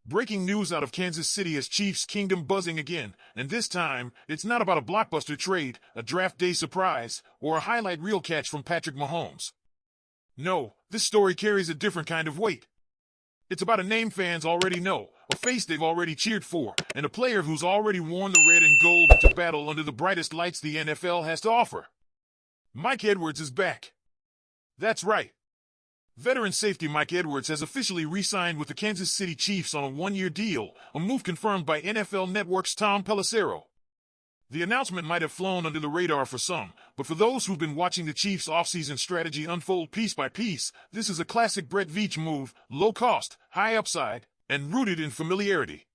Breaking news out of Kansas City has Chiefs Kingdom buzzing again, and this time, it's not about a blockbuster trade, a draft day surprise, or a highlight reel catch from Patrick Mahomes. No, this story carries a different kind of weight. It's about a name fans already know, a face they've already cheered for, and a player who's already worn the red and gold into battle under the brightest lights the NFL has to offer. Mike Edwards is back. That's right. Veteran safety Mike Edwards has officially re-signed with the Kansas City Chiefs on a one-year deal, a move confirmed by NFL Network's Tom Pelissero. The announcement might have flown under the radar for some, but for those who've been watching the Chiefs' offseason strategy unfold piece by piece, this is a classic Brett Veach move, low cost, high upside, and rooted in familiarity.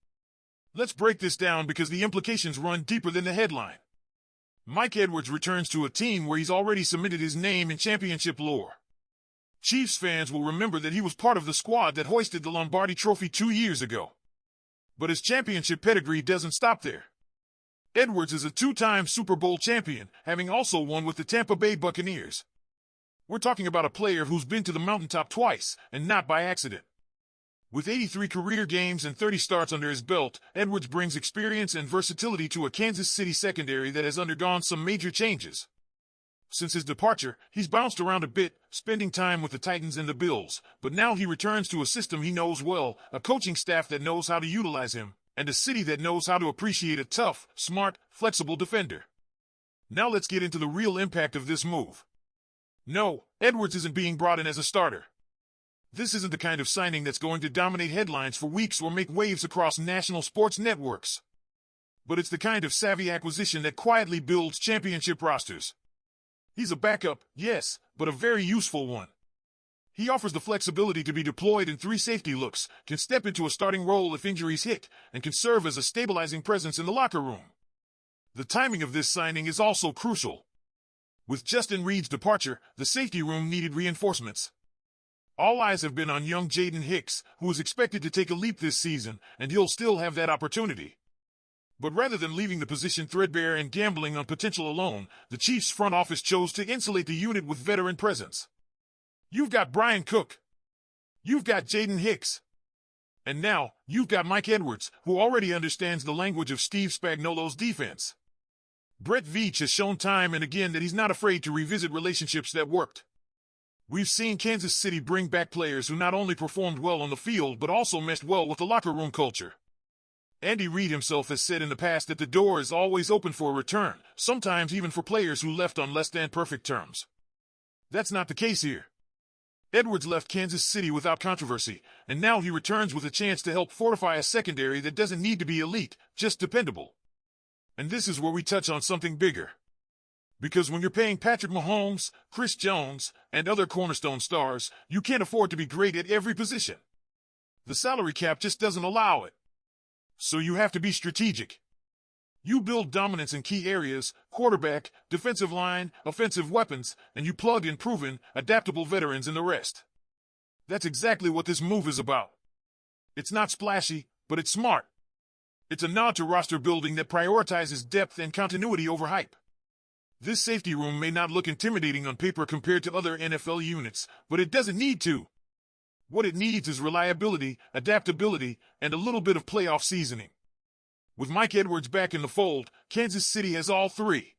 Let's break this down because the implications run deeper than the headline. Mike Edwards returns to a team where he's already cemented his name in championship lore. Chiefs fans will remember that he was part of the squad that hoisted the Lombardi Trophy 2 years ago. But his championship pedigree doesn't stop there. Edwards is a two-time Super Bowl champion, having also won with the Tampa Bay Buccaneers. We're talking about a player who's been to the mountaintop twice, and not by accident. With 83 career games and 30 starts under his belt, Edwards brings experience and versatility to a Kansas City secondary that has undergone some major changes. Since his departure, he's bounced around a bit, spending time with the Titans and the Bills, but now he returns to a system he knows well, a coaching staff that knows how to utilize him, and a city that knows how to appreciate a tough, smart, flexible defender. Now let's get into the real impact of this move. No, Edwards isn't being brought in as a starter. This isn't the kind of signing that's going to dominate headlines for weeks or make waves across national sports networks. But it's the kind of savvy acquisition that quietly builds championship rosters. He's a backup, yes, but a very useful one. He offers the flexibility to be deployed in 3 safety looks, can step into a starting role if injuries hit, and can serve as a stabilizing presence in the locker room. The timing of this signing is also crucial. With Justin Reid's departure, the safety room needed reinforcements. All eyes have been on young Jaden Hicks, who is expected to take a leap this season, and he'll still have that opportunity. But rather than leaving the position threadbare and gambling on potential alone, the Chiefs' front office chose to insulate the unit with veteran presence. You've got Brian Cook. You've got Jaden Hicks. And now, you've got Mike Edwards, who already understands the language of Steve Spagnuolo's defense. Brett Veach has shown time and again that he's not afraid to revisit relationships that worked. We've seen Kansas City bring back players who not only performed well on the field but also meshed well with the locker room culture. Andy Reid himself has said in the past that the door is always open for a return, sometimes even for players who left on less than perfect terms. That's not the case here. Edwards left Kansas City without controversy, and now he returns with a chance to help fortify a secondary that doesn't need to be elite, just dependable. And this is where we touch on something bigger. Because when you're paying Patrick Mahomes, Chris Jones, and other cornerstone stars, you can't afford to be great at every position. The salary cap just doesn't allow it. So you have to be strategic. You build dominance in key areas, quarterback, defensive line, offensive weapons, and you plug in proven, adaptable veterans in the rest. That's exactly what this move is about. It's not splashy, but it's smart. It's a nod to roster building that prioritizes depth and continuity over hype. This safety room may not look intimidating on paper compared to other NFL units, but it doesn't need to. What it needs is reliability, adaptability, and a little bit of playoff seasoning. With Mike Edwards back in the fold, Kansas City has all 3.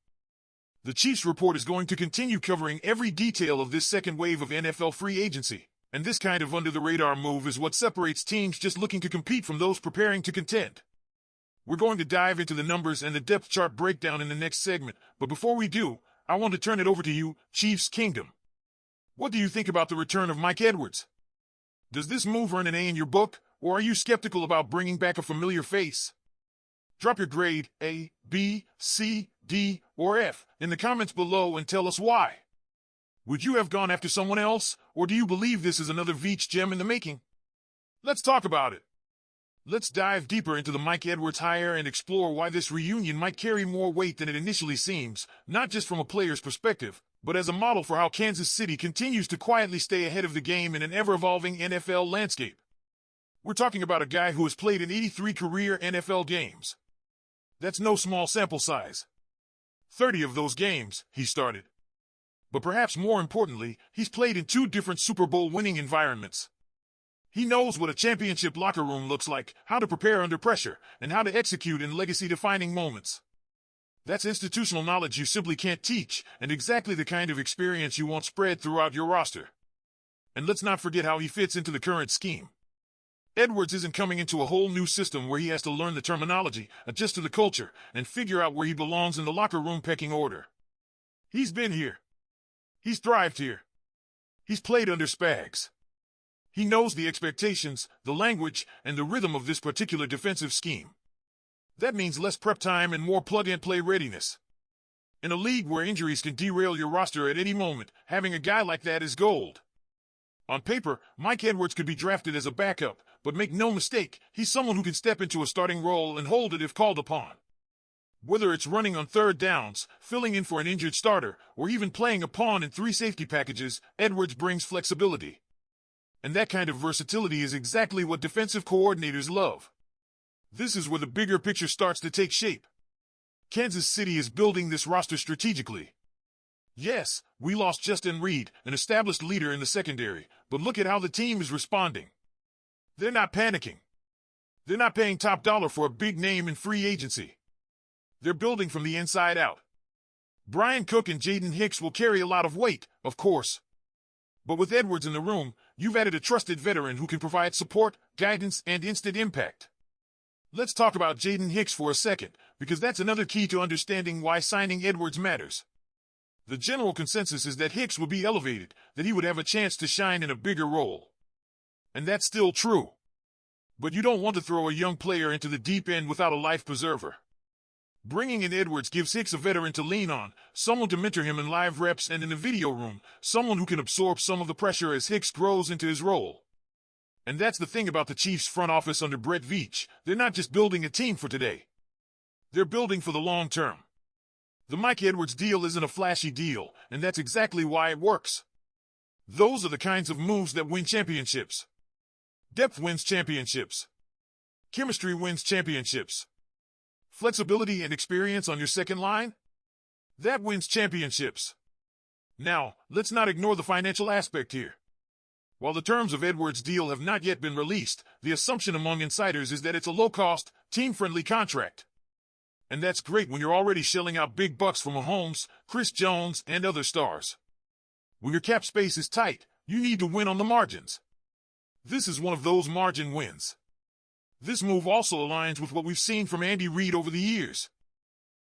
The Chiefs report is going to continue covering every detail of this second wave of NFL free agency, and this kind of under-the-radar move is what separates teams just looking to compete from those preparing to contend. We're going to dive into the numbers and the depth chart breakdown in the next segment, but before we do, I want to turn it over to you, Chiefs Kingdom. What do you think about the return of Mike Edwards? Does this move earn an A in your book, or are you skeptical about bringing back a familiar face? Drop your grade, A, B, C, D, or F, in the comments below and tell us why. Would you have gone after someone else, or do you believe this is another Veach gem in the making? Let's talk about it. Let's dive deeper into the Mike Edwards hire and explore why this reunion might carry more weight than it initially seems, not just from a player's perspective, but as a model for how Kansas City continues to quietly stay ahead of the game in an ever-evolving NFL landscape. We're talking about a guy who has played in 83 career NFL games. That's no small sample size. 30 of those games, he started. But perhaps more importantly, he's played in 2 different Super Bowl winning environments. He knows what a championship locker room looks like, how to prepare under pressure, and how to execute in legacy-defining moments. That's institutional knowledge you simply can't teach, and exactly the kind of experience you want spread throughout your roster. And let's not forget how he fits into the current scheme. Edwards isn't coming into a whole new system where he has to learn the terminology, adjust to the culture, and figure out where he belongs in the locker room pecking order. He's been here. He's thrived here. He's played under Spags. He knows the expectations, the language, and the rhythm of this particular defensive scheme. That means less prep time and more plug-and-play readiness. In a league where injuries can derail your roster at any moment, having a guy like that is gold. On paper, Mike Edwards could be drafted as a backup, but make no mistake, he's someone who can step into a starting role and hold it if called upon. Whether it's running on third downs, filling in for an injured starter, or even playing a pawn in 3 safety packages, Edwards brings flexibility. And that kind of versatility is exactly what defensive coordinators love. This is where the bigger picture starts to take shape. Kansas City is building this roster strategically. Yes, we lost Reid, an established leader in the secondary, but look at how the team is responding. They're not panicking. They're not paying top dollar for a big name in free agency. They're building from the inside out. Brian Cook and Jaden Hicks will carry a lot of weight, of course. But with Edwards in the room, you've added a trusted veteran who can provide support, guidance, and instant impact. Let's talk about Jaden Hicks for a second, because that's another key to understanding why signing Edwards matters. The general consensus is that Hicks will be elevated, that he would have a chance to shine in a bigger role. And that's still true. But you don't want to throw a young player into the deep end without a life preserver. Bringing in Edwards gives Hicks a veteran to lean on, someone to mentor him in live reps and in the video room, someone who can absorb some of the pressure as Hicks grows into his role. And that's the thing about the Chiefs front office under Brett Veach. They're not just building a team for today. They're building for the long term. The Mike Edwards deal isn't a flashy deal, and that's exactly why it works. Those are the kinds of moves that win championships. Depth wins championships. Chemistry wins championships. Flexibility and experience on your second line? That wins championships. Now, let's not ignore the financial aspect here. While the terms of Edwards' deal have not yet been released, the assumption among insiders is that it's a low-cost, team-friendly contract. And that's great when you're already shelling out big bucks for Mahomes, Chris Jones, and other stars. When your cap space is tight, you need to win on the margins. This is one of those margin wins. This move also aligns with what we've seen from Andy Reid over the years.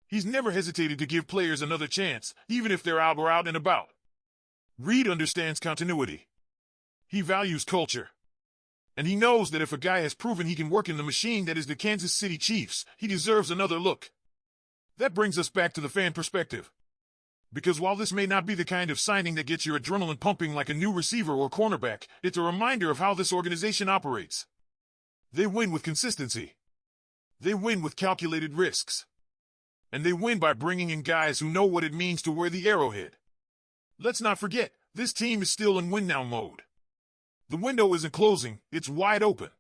He's never hesitated to give players another chance, even if they're out or out and about. Reid understands continuity. He values culture. And he knows that if a guy has proven he can work in the machine that is the Kansas City Chiefs, he deserves another look. That brings us back to the fan perspective. Because while this may not be the kind of signing that gets your adrenaline pumping like a new receiver or cornerback, it's a reminder of how this organization operates. They win with consistency. They win with calculated risks. And they win by bringing in guys who know what it means to wear the arrowhead. Let's not forget, this team is still in win-now mode. The window isn't closing, it's wide open.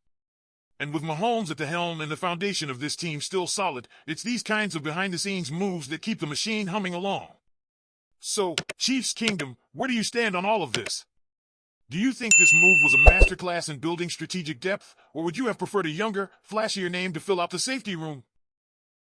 And with Mahomes at the helm and the foundation of this team still solid, it's these kinds of behind-the-scenes moves that keep the machine humming along. So, Chiefs Kingdom, where do you stand on all of this? Do you think this move was a masterclass in building strategic depth, or would you have preferred a younger, flashier name to fill out the safety room?